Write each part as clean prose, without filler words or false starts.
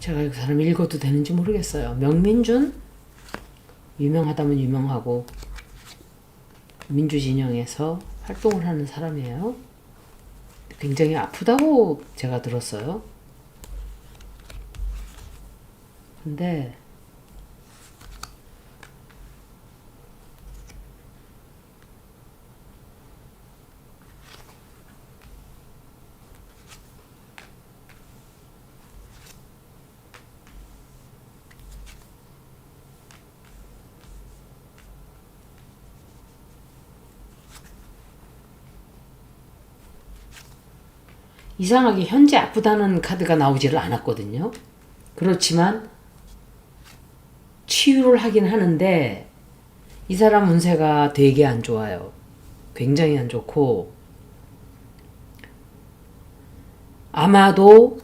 제가 그 사람 읽어도 되는지 모르겠어요. 명민준? 유명하다면 유명하고 민주진영에서 활동을 하는 사람이에요. 굉장히 아프다고 제가 들었어요. 근데 이상하게 현재 아프다는 카드가 나오지를 않았거든요. 그렇지만 치유를 하긴 하는데 이 사람 운세가 되게 안 좋아요. 굉장히 안 좋고 아마도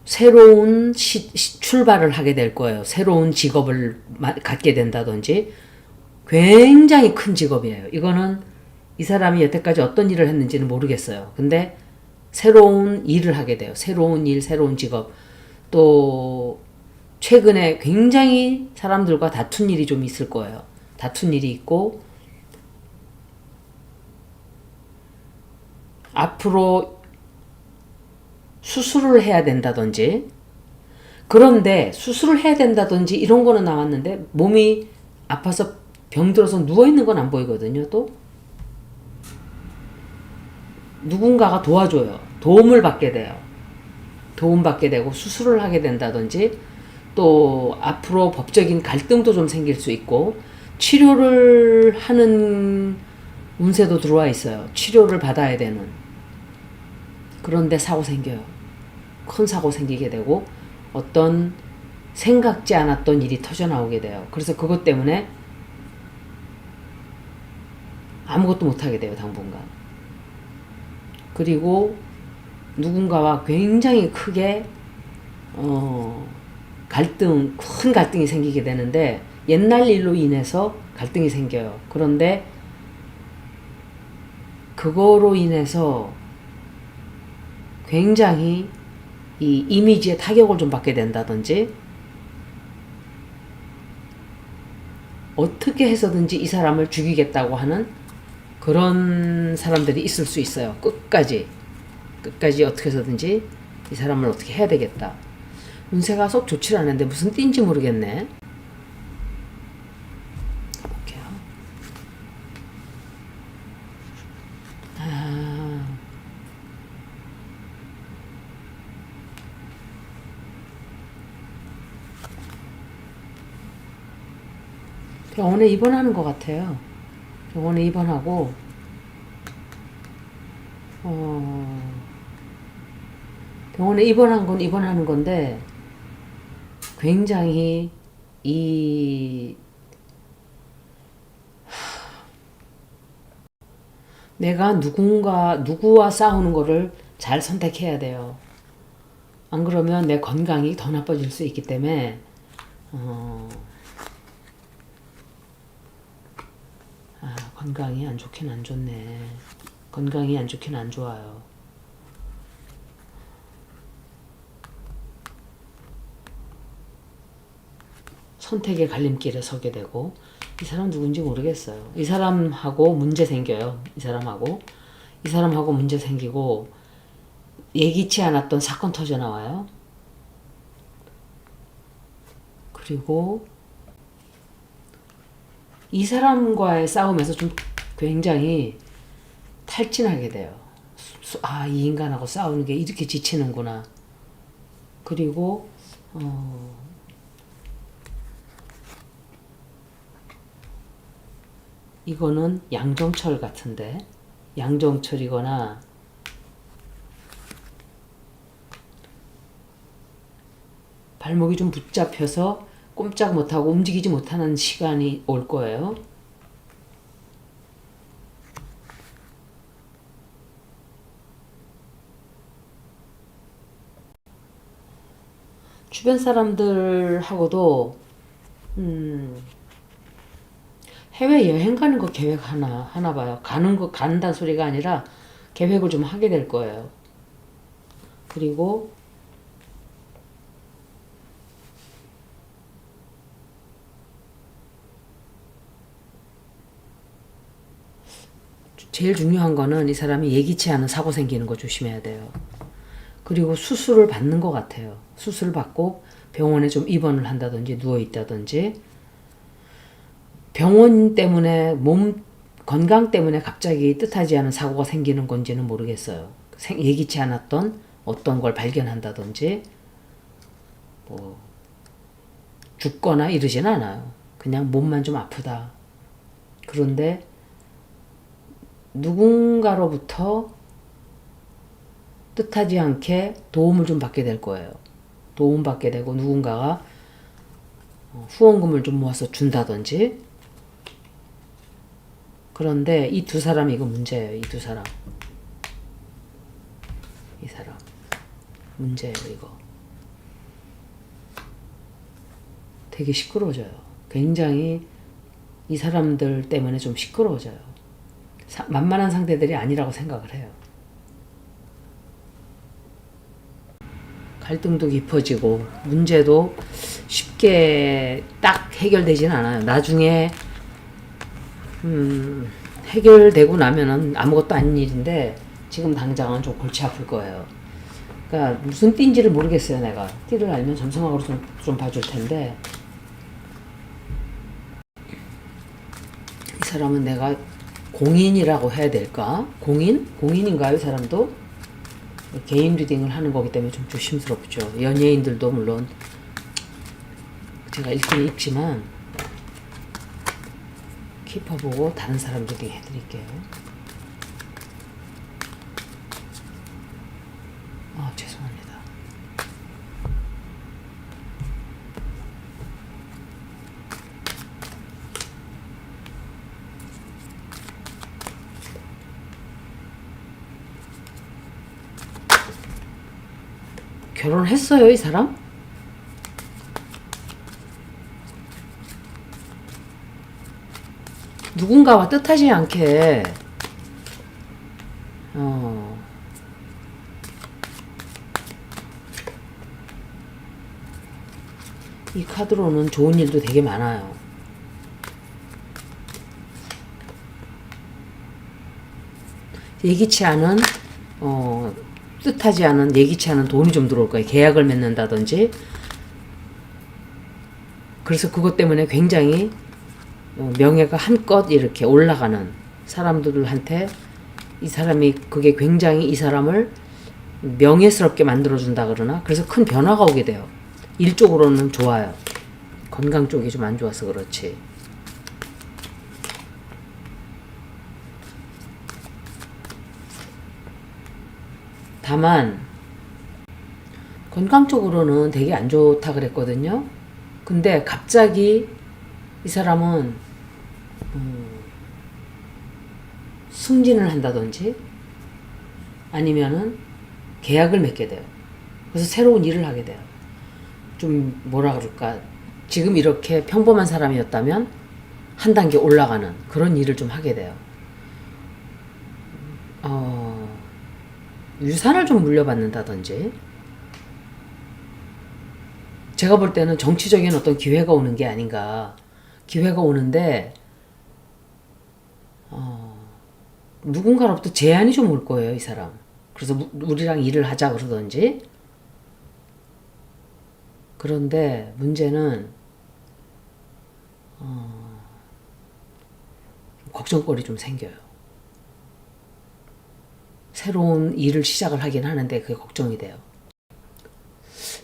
새로운 출발을 하게 될 거예요. 새로운 직업을 갖게 된다든지 굉장히 큰 직업이에요. 이거는 이 사람이 여태까지 어떤 일을 했는지는 모르겠어요. 근데 새로운 일을 하게 돼요. 새로운 일, 새로운 직업. 또 최근에 굉장히 사람들과 다툰 일이 좀 있을 거예요. 다툰 일이 있고 앞으로 수술을 해야 된다든지 그런데 수술을 해야 된다든지 이런 거는 나왔는데 몸이 아파서 병들어서 누워있는 건 안 보이거든요. 또 누군가가 도와줘요. 도움을 받게 돼요. 도움받게 되고 수술을 하게 된다든지 또 앞으로 법적인 갈등도 좀 생길 수 있고 치료를 하는 운세도 들어와 있어요. 치료를 받아야 되는. 그런데 사고 생겨요. 큰 사고 생기게 되고 어떤 생각지 않았던 일이 터져 나오게 돼요. 그래서 그것 때문에 아무것도 못하게 돼요. 당분간. 그리고 누군가와 굉장히 크게 큰 갈등이 생기게 되는데 옛날 일로 인해서 갈등이 생겨요. 그런데 그거로 인해서 굉장히 이 이미지에 타격을 좀 받게 된다든지 어떻게 해서든지 이 사람을 죽이겠다고 하는 그런 사람들이 있을 수 있어요. 끝까지 어떻게 해서든지 이 사람을 어떻게 해야 되겠다. 운세가 썩 좋지 않은데 무슨 띠인지 모르겠네. 볼게요. 병원에 입원하는 것 같아요. 병원에 입원하고 병원에 입원한 건 입원하는 건데 굉장히 내가 누구와 싸우는 거를 잘 선택해야 돼요. 안 그러면 내 건강이 더 나빠질 수 있기 때문에 건강이 안 좋긴 안 좋네. 건강이 안 좋긴 안 좋아요. 선택의 갈림길에 서게 되고 이 사람 누군지 모르겠어요. 이 사람하고 문제 생겨요. 이 사람하고 문제 생기고 예기치 않았던 사건 터져 나와요. 그리고 이 사람과의 싸움에서 좀 굉장히 탈진하게 돼요. 이 인간하고 싸우는 게 이렇게 지치는구나. 그리고 이거는 양정철 같은데 양정철이거나 발목이 좀 붙잡혀서 꼼짝 못하고 움직이지 못하는 시간이 올 거예요. 주변 사람들하고도 해외 여행 가는 거 하나 봐요. 간다는 소리가 아니라 계획을 좀 하게 될 거예요. 그리고 제일 중요한 거는 이 사람이 예기치 않은 사고 생기는 거 조심해야 돼요. 그리고 수술을 받는 것 같아요. 수술을 받고 병원에 좀 입원을 한다든지 누워있다든지, 병원 때문에 몸 건강 때문에 갑자기 뜻하지 않은 사고가 생기는 건지는 모르겠어요. 예기치 않았던 어떤 걸 발견한다든지 뭐 죽거나 이러진 않아요. 그냥 몸만 좀 아프다. 그런데 누군가로부터 뜻하지 않게 도움을 좀 받게 될 거예요. 도움받게 되고 누군가가 후원금을 좀 모아서 준다든지. 그런데 이 두 사람, 이거 문제예요. 이 두 사람. 이 사람. 문제예요, 이거. 되게 시끄러워져요. 굉장히 이 사람들 때문에 좀 시끄러워져요. 만만한 상대들이 아니라고 생각을 해요. 갈등도 깊어지고 문제도 쉽게 딱 해결되진 않아요. 나중에 해결되고 나면은 아무것도 아닌 일인데 지금 당장은 좀 골치 아플 거예요. 그러니까 무슨 띠인지를 모르겠어요. 내가 띠를 알면 점성학으로 좀 봐줄 텐데, 이 사람은 내가 공인이라고 해야 될까? 공인인가요? 이 사람도 개인 리딩을 하는 거기 때문에 좀 조심스럽죠. 연예인들도 물론 제가 읽긴 읽지만 키퍼 보고 다른 사람 리딩 해드릴게요. 죄송합니다. 결혼했어요, 이 사람? 누군가와 뜻하지 않게 이 카드로는 좋은 일도 되게 많아요. 예기치 않은 뜻하지 않은, 예기치 않은 돈이 좀 들어올 거예요. 계약을 맺는다든지. 그래서 그것 때문에 굉장히 명예가 한껏 이렇게 올라가는 사람들한테, 이 사람이 그게 굉장히 이 사람을 명예스럽게 만들어준다 그러나, 그래서 큰 변화가 오게 돼요. 일 쪽으로는 좋아요. 건강 쪽이 좀 안 좋아서 그렇지. 다만 건강 쪽으로는 되게 안 좋다 그랬거든요. 근데 갑자기 이 사람은 승진을 한다든지 아니면은 계약을 맺게 돼요. 그래서 새로운 일을 하게 돼요. 좀 뭐라 그럴까, 지금 이렇게 평범한 사람이었다면 한 단계 올라가는 그런 일을 좀 하게 돼요. 유산을 좀 물려받는다든지. 제가 볼 때는 정치적인 어떤 기회가 오는 게 아닌가. 기회가 오는데 누군가로부터 제안이 좀 올 거예요, 이 사람. 그래서 우리랑 일을 하자 그러든지. 그런데 문제는 걱정거리 좀 생겨요. 새로운 일을 시작을 하긴 하는데 그게 걱정이 돼요.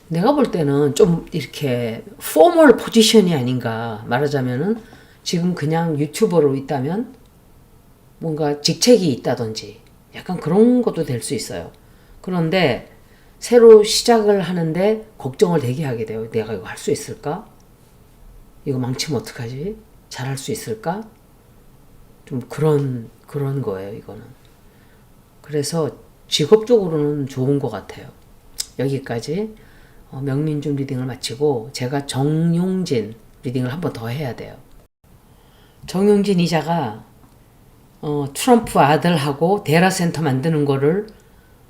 내가 볼 때는 좀 이렇게 포멀 포지션이 아닌가. 말하자면은 지금 그냥 유튜버로 있다면 뭔가 직책이 있다든지 약간 그런 것도 될 수 있어요. 그런데 새로 시작을 하는데 걱정을 되게 하게 돼요. 내가 이거 할 수 있을까? 이거 망치면 어떡하지? 잘할 수 있을까? 좀 그런 거예요, 이거는. 그래서 직업적으로는 좋은 것 같아요. 여기까지 명민준 리딩을 마치고 제가 정용진 리딩을 한 번 더 해야 돼요. 정용진 이자가 트럼프 아들하고 데이터센터 만드는 거를,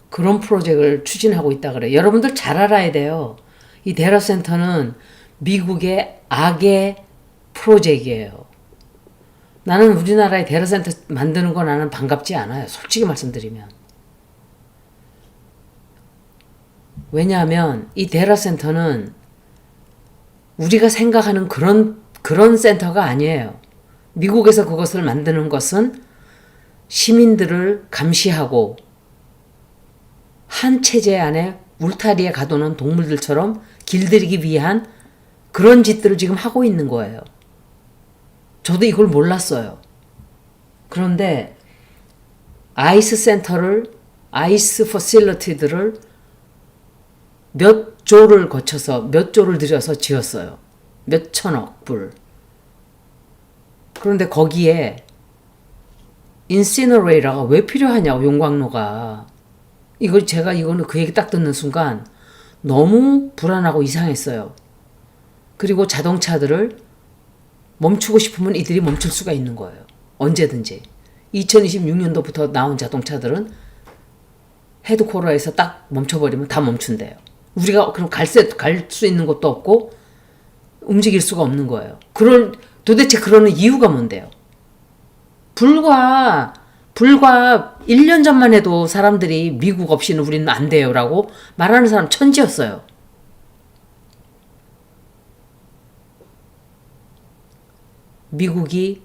그런 프로젝트를 추진하고 있다 그래요. 여러분들 잘 알아야 돼요. 이 데이터센터는 미국의 악의 프로젝트예요. 나는 우리나라에 데이터센터 만드는 거 나는 반갑지 않아요. 솔직히 말씀드리면. 왜냐하면 이 데이터센터는 우리가 생각하는 그런 센터가 아니에요. 미국에서 그것을 만드는 것은 시민들을 감시하고 한 체제 안에 울타리에 가두는 동물들처럼 길들이기 위한 그런 짓들을 지금 하고 있는 거예요. 저도 이걸 몰랐어요. 그런데 아이스 퍼실리티들을 몇 조를 거쳐서 몇 조를 들여서 지었어요. 몇 천억 불. 그런데 거기에 인시너레이터가 왜 필요하냐고, 용광로가. 이거는 그 얘기 딱 듣는 순간 너무 불안하고 이상했어요. 그리고 자동차들을 멈추고 싶으면 이들이 멈출 수가 있는 거예요. 언제든지. 2026년도부터 나온 자동차들은 헤드코러에서 딱 멈춰버리면 다 멈춘대요. 우리가 그럼 갈 수 있는 것도 없고 움직일 수가 없는 거예요. 도대체 그러는 이유가 뭔데요? 불과 1년 전만 해도 사람들이 미국 없이는 우리는 안 돼요 라고 말하는 사람 천지였어요. 미국이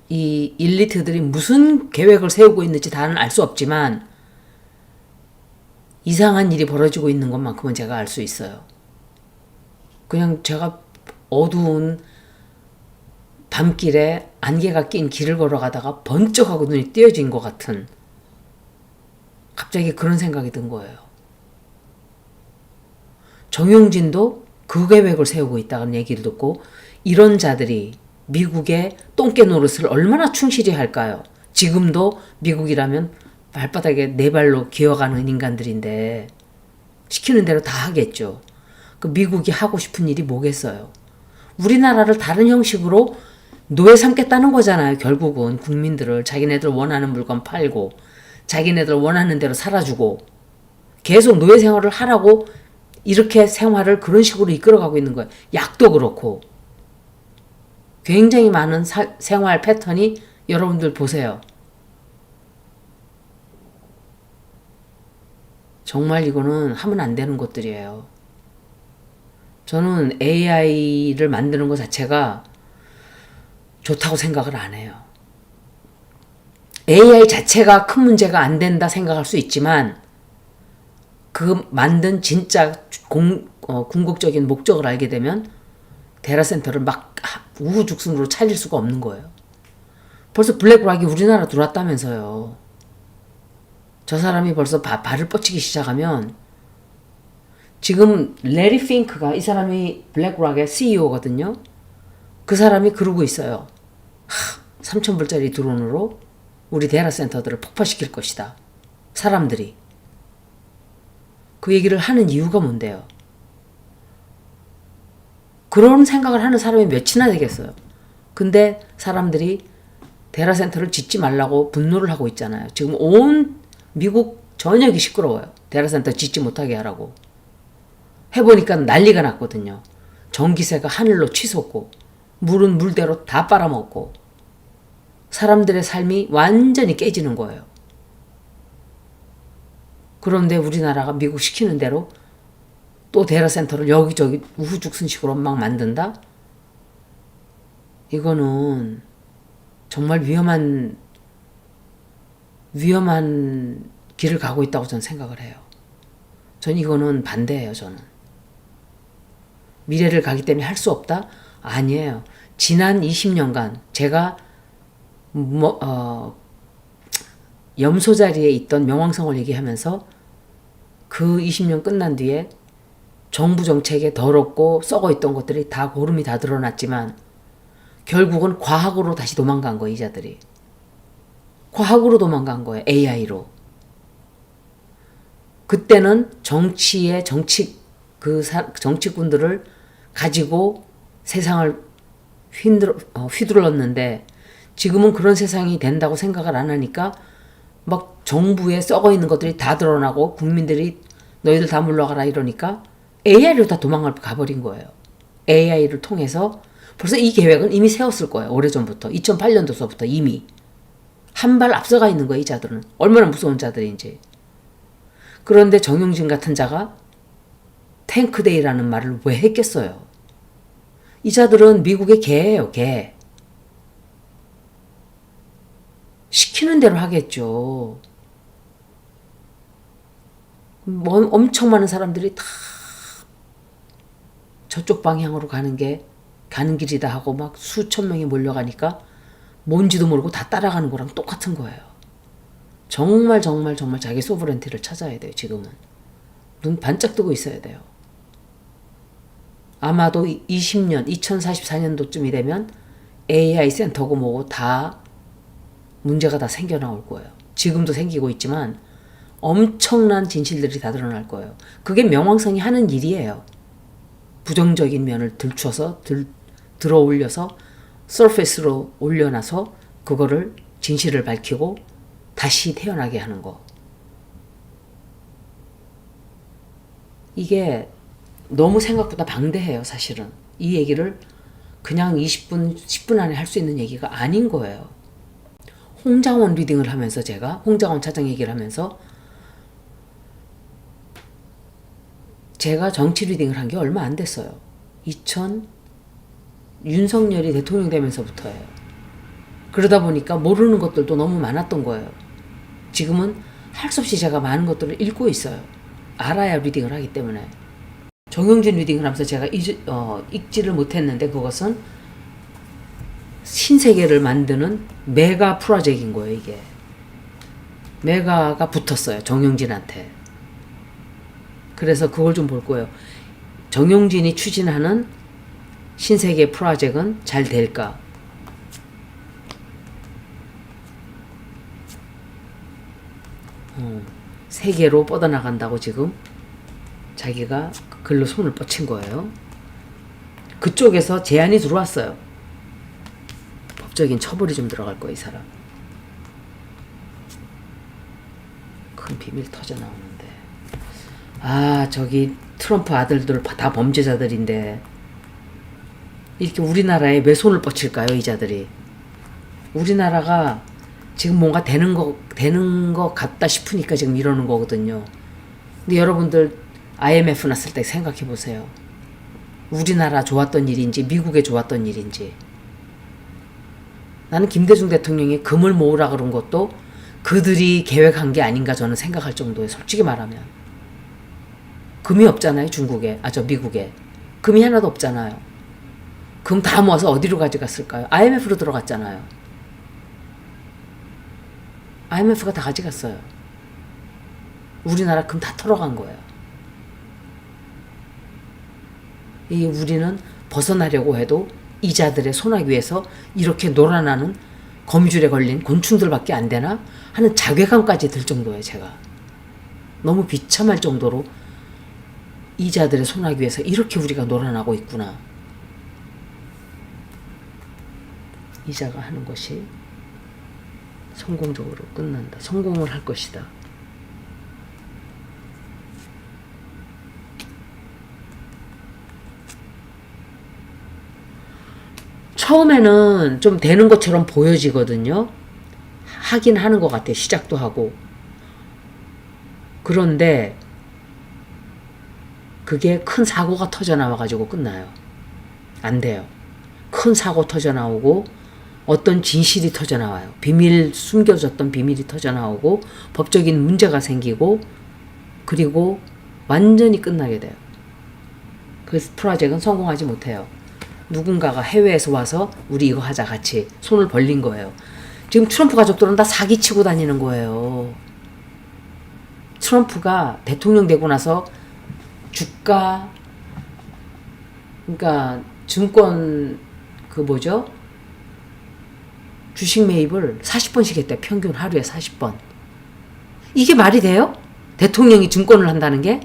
이 일리트들이 무슨 계획을 세우고 있는지 다는 알 수 없지만 이상한 일이 벌어지고 있는 것만큼은 제가 알 수 있어요. 그냥 제가 어두운 밤길에 안개가 낀 길을 걸어가다가 번쩍하고 눈이 띄어진 것 같은 갑자기 그런 생각이 든 거예요. 정용진도 그 계획을 세우고 있다는 얘기를 듣고 이런 자들이 미국의 똥개 노릇을 얼마나 충실히 할까요? 지금도 미국이라면 발바닥에 네 발로 기어가는 인간들인데 시키는 대로 다 하겠죠. 그 미국이 하고 싶은 일이 뭐겠어요? 우리나라를 다른 형식으로 노예 삼겠다는 거잖아요. 결국은 국민들을 자기네들 원하는 물건 팔고 자기네들 원하는 대로 살아주고 계속 노예 생활을 하라고 이렇게 생활을 그런 식으로 이끌어가고 있는 거예요. 약도 그렇고 굉장히 많은 생활 패턴이 여러분들 보세요. 정말 이거는 하면 안 되는 것들이에요. 저는 AI를 만드는 것 자체가 좋다고 생각을 안 해요. AI 자체가 큰 문제가 안 된다 생각할 수 있지만 그 만든 진짜 궁극적인 목적을 알게 되면 데이터센터를 막 우후죽순으로 차릴 수가 없는 거예요. 벌써 블랙락이 우리나라 들어왔다면서요. 저 사람이 벌써 발을 뻗치기 시작하면 지금 레리 핑크가 이 사람이 블랙락의 CEO거든요. 그 사람이 그러고 있어요. 3,000불짜리 드론으로 우리 데이터센터들을 폭파시킬 것이다. 사람들이. 그 얘기를 하는 이유가 뭔데요? 그런 생각을 하는 사람이 몇이나 되겠어요. 근데 사람들이 데이터센터를 짓지 말라고 분노를 하고 있잖아요. 지금 온 미국 전역이 시끄러워요. 데이터센터 짓지 못하게 하라고. 해보니까 난리가 났거든요. 전기세가 하늘로 치솟고 물은 물대로 다 빨아먹고 사람들의 삶이 완전히 깨지는 거예요. 그런데 우리나라가 미국 시키는 대로 또 데이터센터를 여기저기 우후죽순식으로 막 만든다? 이거는 정말 위험한 길을 가고 있다고 저는 생각을 해요. 전 이거는 반대예요, 저는. 미래를 가기 때문에 할 수 없다? 아니에요. 지난 20년간 제가 염소 자리에 있던 명왕성을 얘기하면서 그 20년 끝난 뒤에 정부 정책에 더럽고 썩어 있던 것들이 다 고름이 다 드러났지만 결국은 과학으로 다시 도망간 거예요, 이 자들이. 과학으로 도망간 거예요, AI로. 그때는 정치꾼들을 가지고 세상을 휘둘렀는데 지금은 그런 세상이 된다고 생각을 안 하니까 막 정부에 썩어 있는 것들이 다 드러나고 국민들이 너희들 다 물러가라 이러니까 AI로 다 도망을 가버린 거예요. AI를 통해서 벌써 이 계획은 이미 세웠을 거예요. 오래전부터. 2008년도서부터 이미. 한 발 앞서가 있는 거예요. 이 자들은. 얼마나 무서운 자들인지. 그런데 정용진 같은 자가 탱크데이라는 말을 왜 했겠어요? 이 자들은 미국의 개예요. 개. 시키는 대로 하겠죠. 엄청 많은 사람들이 다 저쪽 방향으로 가는 길이다 하고 막 수천 명이 몰려가니까 뭔지도 모르고 다 따라가는 거랑 똑같은 거예요. 정말 자기 소브렌티를 찾아야 돼요. 지금은. 눈 반짝 뜨고 있어야 돼요. 아마도 2044년도쯤이 되면 AI 센터고 뭐고 다 문제가 다 생겨나올 거예요. 지금도 생기고 있지만 엄청난 진실들이 다 드러날 거예요. 그게 명왕성이 하는 일이에요. 부정적인 면을 들춰서 들어 올려서 서페이스로 올려놔서 그거를 진실을 밝히고 다시 태어나게 하는 거. 이게 너무 생각보다 방대해요. 사실은. 이 얘기를 그냥 20분, 10분 안에 할 수 있는 얘기가 아닌 거예요. 홍장원 리딩을 하면서 제가 홍장원 차장 얘기를 하면서 제가 정치 리딩을 한 게 얼마 안 됐어요. 윤석열이 대통령 되면서부터예요. 그러다 보니까 모르는 것들도 너무 많았던 거예요. 지금은 할 수 없이 제가 많은 것들을 읽고 있어요. 알아야 리딩을 하기 때문에. 정용진 리딩을 하면서 제가 읽지를 못했는데 그것은 신세계를 만드는 메가 프로젝트인 거예요. 이게. 메가가 붙었어요. 정용진한테. 그래서 그걸 좀 볼 거예요. 정용진이 추진하는 신세계 프로젝트는 잘 될까? 세계로 뻗어나간다고 지금 자기가 글로 손을 뻗친 거예요. 그쪽에서 제안이 들어왔어요. 법적인 처벌이 좀 들어갈 거예요. 이 사람. 큰 비밀 터져 나오는데. 저기 트럼프 아들들 다 범죄자들인데 이렇게 우리나라에 왜 손을 뻗칠까요? 이 자들이. 우리나라가 지금 뭔가 되는 거 같다 싶으니까 지금 이러는 거거든요. 근데 여러분들 IMF 났을 때 생각해 보세요. 우리나라 좋았던 일인지 미국에 좋았던 일인지. 나는 김대중 대통령이 금을 모으라 그런 것도 그들이 계획한 게 아닌가 저는 생각할 정도예요. 솔직히 말하면. 금이 없잖아요. 미국에. 금이 하나도 없잖아요. 금 다 모아서 어디로 가져갔을까요? IMF로 들어갔잖아요. IMF가 다 가져갔어요. 우리나라 금 다 털어간 거예요. 우리는 벗어나려고 해도 이자들의 손아귀 위에서 이렇게 놀아나는 거미줄에 걸린 곤충들밖에 안 되나 하는 자괴감까지 들 정도예요. 제가. 너무 비참할 정도로 이자들의 손아귀 위에서 이렇게 우리가 놀아나고 있구나. 이자가 하는 것이 성공적으로 끝난다. 성공을 할 것이다. 처음에는 좀 되는 것처럼 보여지거든요. 하긴 하는 것 같아요. 시작도 하고. 그런데 그게 큰 사고가 터져 나와가지고 끝나요. 안 돼요. 큰 사고 터져 나오고 어떤 진실이 터져 나와요. 숨겨졌던 비밀이 터져 나오고 법적인 문제가 생기고 그리고 완전히 끝나게 돼요. 그 프로젝트는 성공하지 못해요. 누군가가 해외에서 와서 우리 이거 하자 같이 손을 벌린 거예요. 지금 트럼프 가족들은 다 사기치고 다니는 거예요. 트럼프가 대통령 되고 나서 주가 그러니까 증권 주식 매입을 40번씩 했대. 평균 하루에 40번. 이게 말이 돼요? 대통령이 증권을 한다는 게?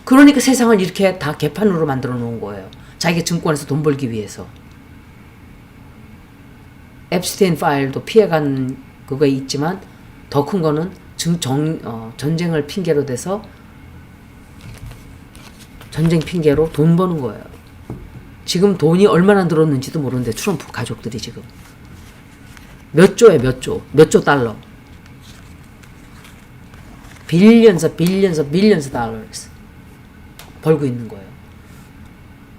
그러니까 세상을 이렇게 다 개판으로 만들어 놓은 거예요. 자기가 증권에서 돈 벌기 위해서. 앱스테인 파일도 피해간 그거 있지만 더 큰 거는 전쟁을 핑계로 대서 전쟁 핑계로 돈 버는 거예요. 지금 돈이 얼마나 들었는지도 모르는데 트럼프 가족들이 지금 몇 조에 몇 조 달러. 빌리언스 달러 벌고 있는 거예요.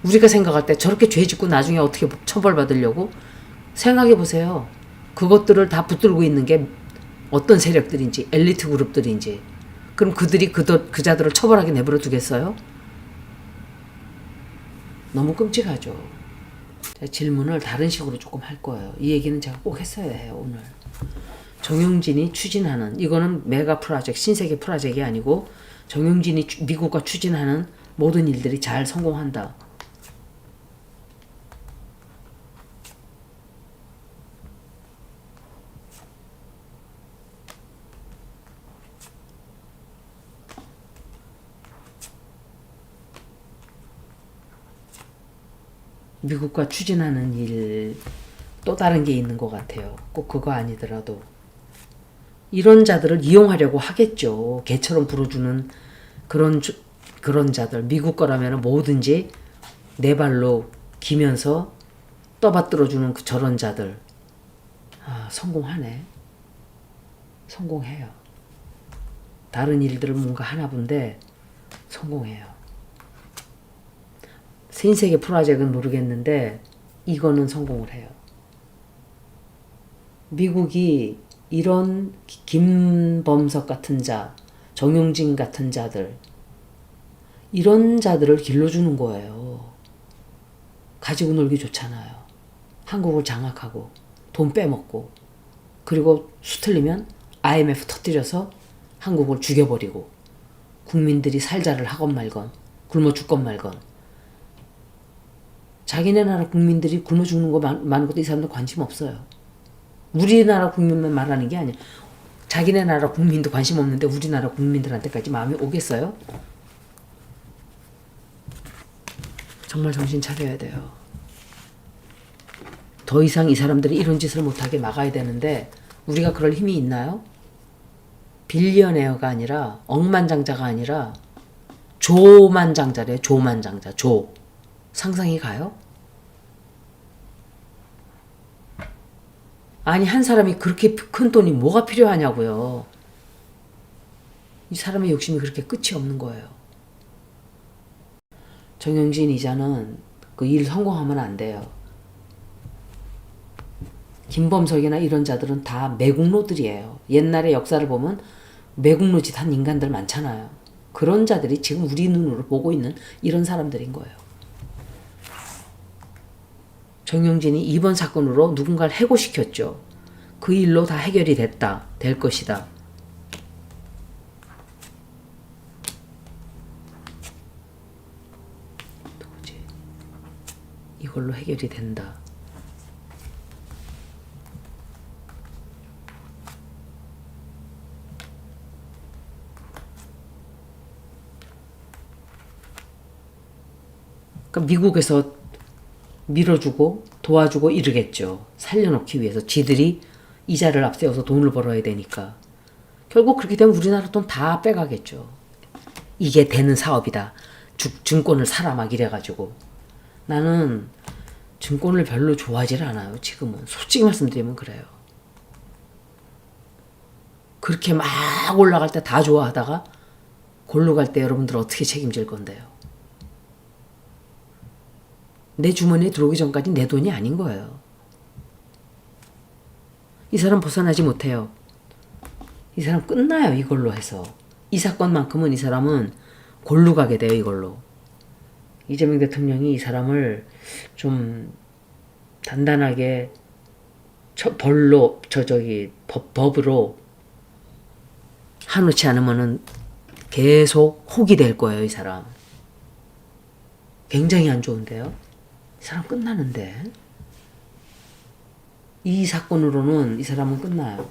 우리가 생각할 때 저렇게 죄 짓고 나중에 어떻게 처벌받으려고 생각해 보세요. 그것들을 다 붙들고 있는 게 어떤 세력들인지, 엘리트 그룹들인지. 그럼 그들이 그자들을 처벌하게 내버려 두겠어요? 너무 끔찍하죠. 제가 질문을 다른 식으로 조금 할 거예요. 이 얘기는 제가 꼭 했어야 해요, 오늘. 정용진이 추진하는, 이거는 메가 프로젝트, 신세계 프로젝트가 아니고 정용진이 미국과 추진하는 모든 일들이 잘 성공한다. 미국과 추진하는 일, 또 다른 게 있는 것 같아요. 꼭 그거 아니더라도. 이런 자들을 이용하려고 하겠죠. 개처럼 불어주는 그런 자들. 미국 거라면 뭐든지 네 발로 기면서 떠받들어주는 저런 자들. 아, 성공하네. 성공해요. 다른 일들은 뭔가 하나 본데 성공해요. 신세계 프로젝트는 모르겠는데 이거는 성공을 해요. 미국이 이런 김범석 같은 자, 정용진 같은 자들, 이런 자들을 길러주는 거예요. 가지고 놀기 좋잖아요. 한국을 장악하고 돈 빼먹고 그리고 수틀리면 IMF 터뜨려서 한국을 죽여버리고 국민들이 살자를 하건 말건 굶어 죽건 말건 자기네 나라 국민들이 굶어 죽는 거 많은 것도 이 사람들 관심 없어요. 우리나라 국민만 말하는 게 아니야. 자기네 나라 국민도 관심 없는데 우리나라 국민들한테까지 마음이 오겠어요? 정말 정신 차려야 돼요. 더 이상 이 사람들이 이런 짓을 못하게 막아야 되는데 우리가 그럴 힘이 있나요? 빌리언에어가 아니라 억만장자가 아니라 조만장자래요. 조만장자. 조. 상상이 가요? 아니 한 사람이 그렇게 큰 돈이 뭐가 필요하냐고요. 이 사람의 욕심이 그렇게 끝이 없는 거예요. 정영진 이자는 그 일 성공하면 안 돼요. 김범석이나 이런 자들은 다 매국노들이에요. 옛날의 역사를 보면 매국노짓 한 인간들 많잖아요. 그런 자들이 지금 우리 눈으로 보고 있는 이런 사람들인 거예요. 정영진이 이번 사건으로 누군가를 해고시켰죠. 그 일로 다 해결이 됐다. 될 것이다. 누구지? 이걸로 해결이 된다. 그러니까 미국에서 밀어주고 도와주고 이러겠죠. 살려놓기 위해서 지들이 이자를 앞세워서 돈을 벌어야 되니까. 결국 그렇게 되면 우리나라 돈 다 빼가겠죠. 이게 되는 사업이다. 증권을 사라 막 이래가지고. 나는 증권을 별로 좋아하지 않아요. 지금은. 솔직히 말씀드리면 그래요. 그렇게 막 올라갈 때 다 좋아하다가 골로 갈 때 여러분들 어떻게 책임질 건데요. 내 주머니에 들어오기 전까지 내 돈이 아닌 거예요. 이 사람 벗어나지 못해요. 이 사람 끝나요. 이걸로 해서. 이 사건만큼은 이 사람은 골로 가게 돼요. 이걸로. 이재명 대통령이 이 사람을 좀 단단하게 법으로 하놓지 않으면은 계속 혹이 될 거예요. 이 사람. 굉장히 안 좋은데요. 이 사람 끝나는데. 이 사건으로는 이 사람은 끝나요.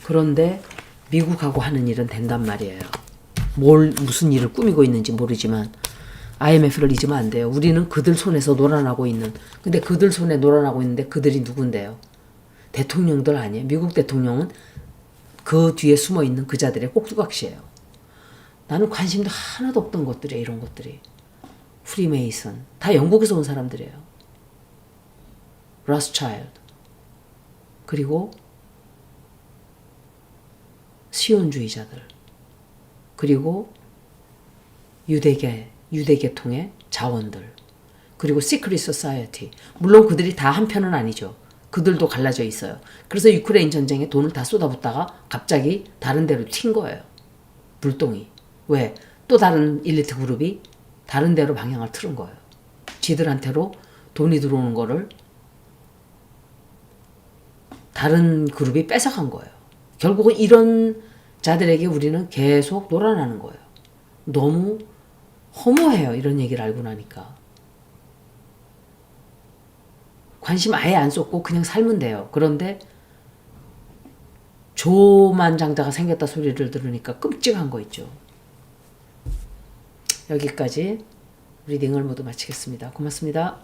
그런데 미국하고 하는 일은 된단 말이에요. 무슨 일을 꾸미고 있는지 모르지만 IMF를 잊으면 안 돼요. 우리는 그들 손에서 놀아나고 있는. 근데 그들 손에 놀아나고 있는데 그들이 누군데요? 대통령들 아니에요. 미국 대통령은 그 뒤에 숨어있는 그자들의 꼭두각시예요. 나는 관심도 하나도 없던 것들이에요. 이런 것들이. 프리메이슨 다 영국에서 온 사람들이에요. 로스차일드 그리고 시온주의자들 그리고 유대계통의 자원들 그리고 시크릿 소사이어티 물론 그들이 다 한편은 아니죠. 그들도 갈라져 있어요. 그래서 유크레인 전쟁에 돈을 다 쏟아붓다가 갑자기 다른 데로 튄 거예요. 불똥이. 왜? 또 다른 일리트 그룹이 다른 데로 방향을 틀은 거예요. 지들한테로 돈이 들어오는 거를 다른 그룹이 뺏어간 거예요. 결국은 이런 자들에게 우리는 계속 놀아나는 거예요. 너무 허무해요. 이런 얘기를 알고 나니까. 관심 아예 안 쏟고 그냥 살면 돼요. 그런데 조만장자가 생겼다 소리를 들으니까 끔찍한 거 있죠. 여기까지 리딩을 모두 마치겠습니다. 고맙습니다.